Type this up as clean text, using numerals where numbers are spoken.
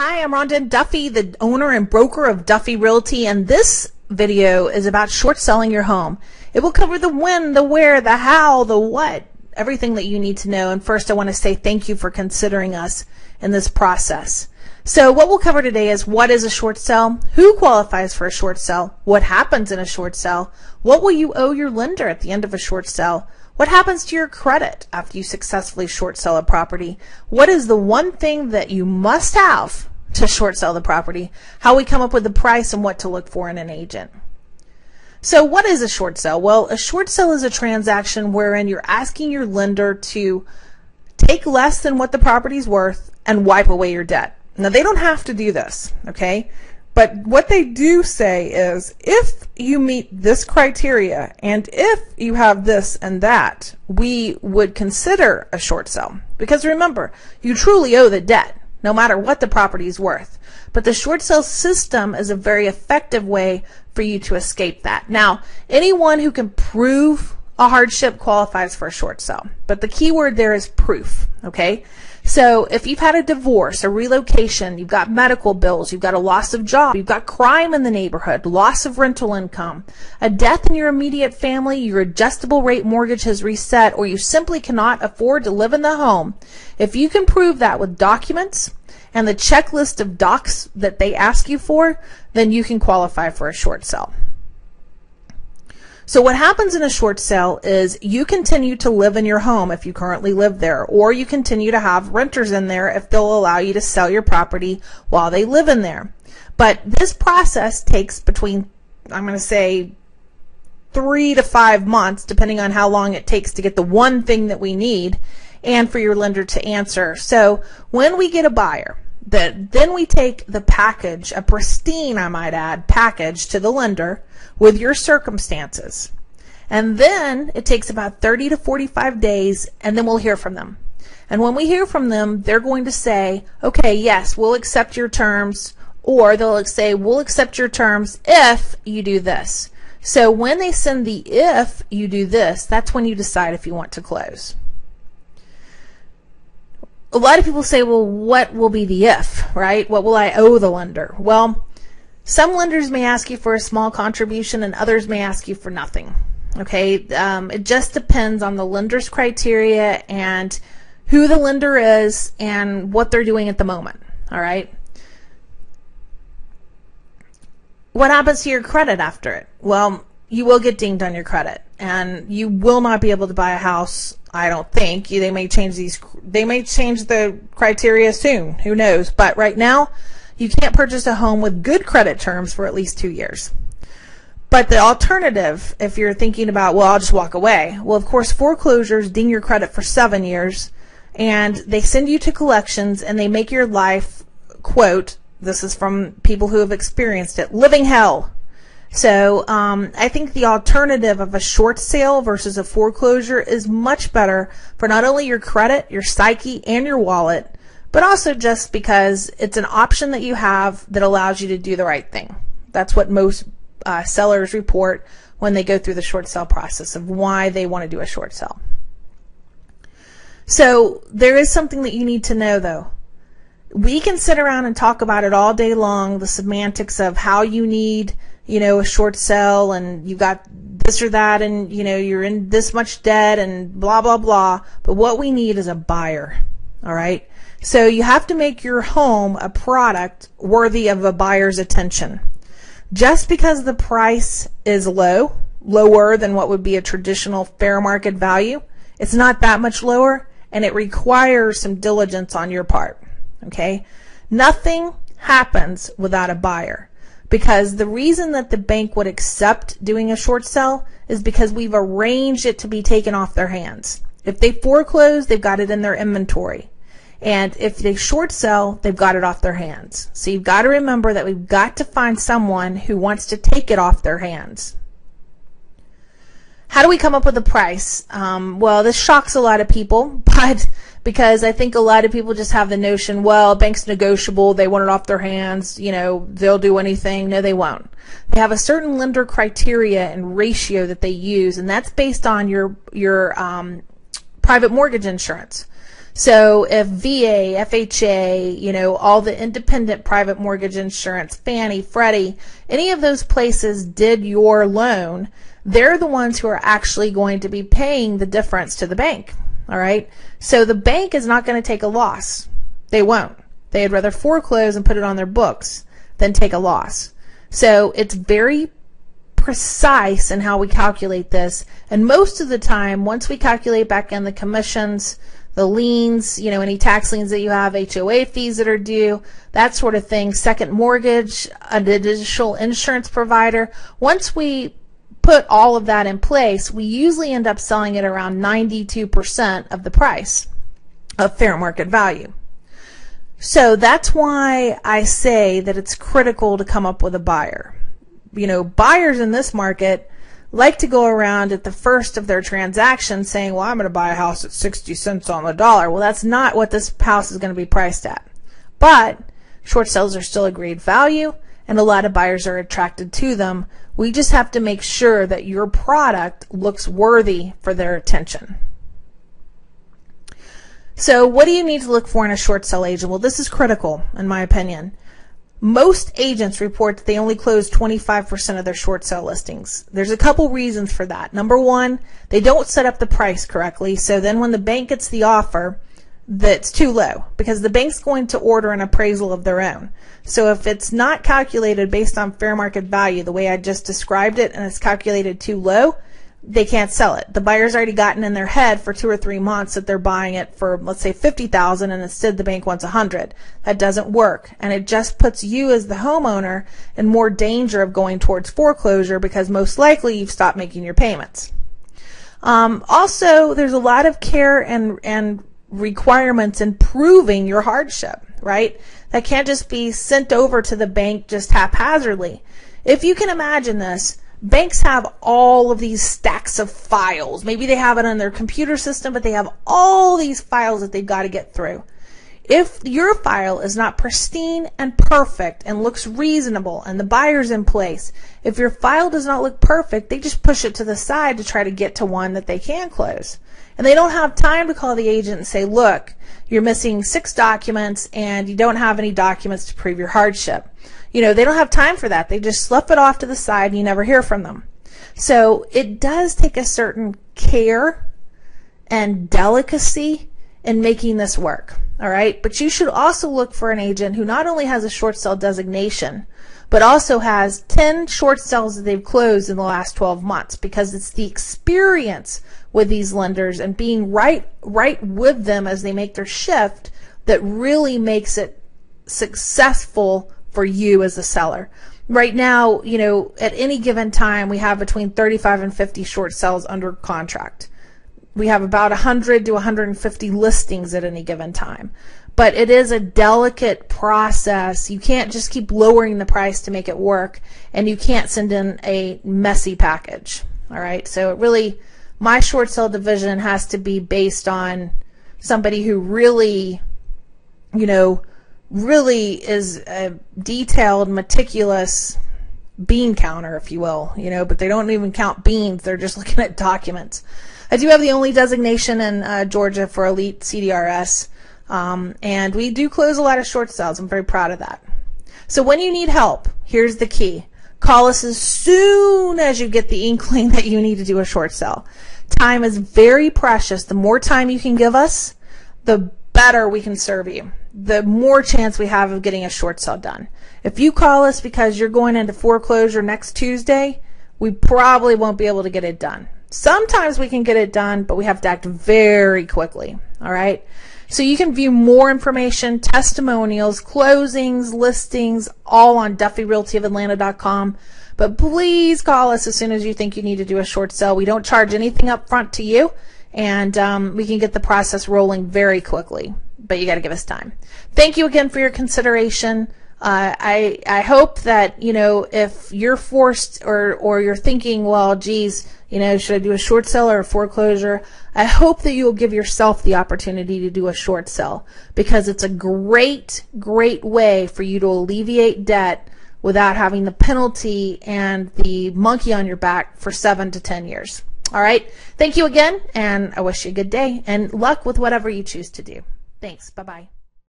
Hi, I'm Rhonda Duffy, the owner and broker of Duffy Realty, and this video is about short selling your home. It will cover the when, the where, the how, the what, everything that you need to know. And first, I want to say thank you for considering us in this process. So what we'll cover today is what is a short sell, who qualifies for a short sell, what happens in a short sell, what will you owe your lender at the end of a short sell, what happens to your credit after you successfully short sell a property, what is the one thing that you must have to short sell the property, how we come up with the price, and what to look for in an agent. So what is a short sell? Well, a short sell is a transaction wherein you're asking your lender to take less than what the property's worth and wipe away your debt. Now, they don't have to do this, okay? But what they do say is, if you meet this criteria and if you have this and that, we would consider a short sell. Because remember, you truly owe the debt, no matter what the property is worth. But the short sell system is a very effective way for you to escape that. Now, anyone who can prove a hardship qualifies for a short sell. But the key word there is proof, okay? So if you've had a divorce, a relocation, you've got medical bills, you've got a loss of job, you've got crime in the neighborhood, loss of rental income, a death in your immediate family, your adjustable rate mortgage has reset, or you simply cannot afford to live in the home, if you can prove that with documents and the checklist of docs that they ask you for, then you can qualify for a short sell. So what happens in a short sale is you continue to live in your home if you currently live there, or you continue to have renters in there if they'll allow you to sell your property while they live in there. But this process takes between, I'm going to say, 3 to 5 months, depending on how long it takes to get the one thing that we need and for your lender to answer. So when we get a buyer, then we take the package, a pristine, I might add, package to the lender with your circumstances. And then it takes about 30 to 45 days, and then we'll hear from them. And when we hear from them, they're going to say, okay, yes, we'll accept your terms, or they'll say, we'll accept your terms if you do this. So when they send the if you do this, that's when you decide if you want to close. A lot of people say, well, what will be the if, right? What will I owe the lender? Well, some lenders may ask you for a small contribution and others may ask you for nothing, okay? It just depends on the lender's criteria and who the lender is and what they're doing at the moment, all right? What happens to your credit after it? Well, you will get dinged on your credit and you will not be able to buy a house, I don't think. They may change the criteria soon, who knows? But right now, you can't purchase a home with good credit terms for at least 2 years. But the alternative, if you're thinking about, well, I'll just walk away. Well, of course, foreclosures ding your credit for 7 years, and they send you to collections, and they make your life, quote, this is from people who have experienced it, living hell. So I think the alternative of a short sale versus a foreclosure is much better for not only your credit, your psyche, and your wallet, but also just because it's an option that you have that allows you to do the right thing. That's what most sellers report when they go through the short sale process of why they want to do a short sale. So there is something that you need to know, though. We can sit around and talk about it all day long, the semantics of how you need, a short sell, and you got this or that, and you're in this much debt and blah blah blah. But what we need is a buyer. All right. So you have to make your home a product worthy of a buyer's attention. Just because the price is lower than what would be a traditional fair market value, it's not that much lower, and it requires some diligence on your part. Okay. Nothing happens without a buyer. Because the reason that the bank would accept doing a short sell is because we've arranged it to be taken off their hands. If they foreclose, they've got it in their inventory. And if they short sell, they've got it off their hands. So you've got to remember that we've got to find someone who wants to take it off their hands. How do we come up with a price? Well, this shocks a lot of people, but because I think a lot of people just have the notion, well, bank's negotiable, they want it off their hands, they'll do anything. No, they won't. They have a certain lender criteria and ratio that they use, and that's based on your private mortgage insurance. So if VA, FHA, all the independent private mortgage insurance, Fannie, Freddie, any of those places did your loan, they're the ones who are actually going to be paying the difference to the bank. All right. So the bank is not going to take a loss. They won't. They'd rather foreclose and put it on their books than take a loss. So it's very precise in how we calculate this. And most of the time, once we calculate back in the commissions, the liens, any tax liens that you have, HOA fees that are due, that sort of thing, second mortgage, an additional insurance provider. Once we put all of that in place, we usually end up selling it around 92% of the price of fair market value. So that's why I say that it's critical to come up with a buyer. Buyers in this market like to go around at the first of their transaction saying, well, I'm going to buy a house at 60 cents on the dollar. Well, that's not what this house is going to be priced at. But short sales are still a great value, and a lot of buyers are attracted to them. We just have to make sure that your product looks worthy for their attention. So what do you need to look for in a short sale agent? Well, this is critical, in my opinion. Most agents report that they only close 25% of their short sale listings. There's a couple reasons for that. Number one, they don't set up the price correctly. So then when the bank gets the offer, that's too low, because the bank's going to order an appraisal of their own. So if it's not calculated based on fair market value the way I just described it, and it's calculated too low, they can't sell it. The buyer's already gotten in their head for 2 or 3 months that they're buying it for, let's say, $50,000, and instead the bank wants $100,000. That doesn't work, and it just puts you as the homeowner in more danger of going towards foreclosure, because most likely you've stopped making your payments. Also, there's a lot of care and requirements in proving your hardship, right? That can't just be sent over to the bank just haphazardly. If you can imagine this, banks have all of these stacks of files. Maybe they have it on their computer system, but they have all these files that they've got to get through. If your file is not pristine and perfect and looks reasonable and the buyer's in place, if your file does not look perfect, they just push it to the side to try to get to one that they can close. And they don't have time to call the agent and say, look, you're missing 6 documents and you don't have any documents to prove your hardship. They don't have time for that. They just slough it off to the side and you never hear from them. So it does take a certain care and delicacy in making this work. All right. But you should also look for an agent who not only has a short sale designation, but also has 10 short sales that they've closed in the last 12 months, because it's the experience with these lenders and being right with them as they make their shift that really makes it successful for you as a seller. Right now, at any given time, we have between 35 and 50 short sales under contract. We have about 100 to 150 listings at any given time. But it is a delicate process. You can't just keep lowering the price to make it work, and you can't send in a messy package. All right. So it really, my short sale division has to be based on somebody who really, really is a detailed, meticulous bean counter, if you will, but they don't even count beans. They're just looking at documents. I do have the only designation in Georgia for Elite CDRS. And we do close a lot of short sales. I'm very proud of that. So when you need help, here's the key. Call us as soon as you get the inkling that you need to do a short sale. Time is very precious. The more time you can give us, the better we can serve you. The more chance we have of getting a short sale done. If you call us because you're going into foreclosure next Tuesday, we probably won't be able to get it done. Sometimes we can get it done, but we have to act very quickly. All right. So you can view more information, testimonials, closings, listings, all on DuffyRealtyOfAtlanta.com. But please call us as soon as you think you need to do a short sale. We don't charge anything up front to you, and we can get the process rolling very quickly. But you got to give us time. Thank you again for your consideration. I hope that, if you're forced or you're thinking, well, geez, should I do a short sale or a foreclosure? I hope that you'll give yourself the opportunity to do a short sale, because it's a great, great way for you to alleviate debt without having the penalty and the monkey on your back for 7 to 10 years. All right. Thank you again, and I wish you a good day and luck with whatever you choose to do. Thanks. Bye-bye.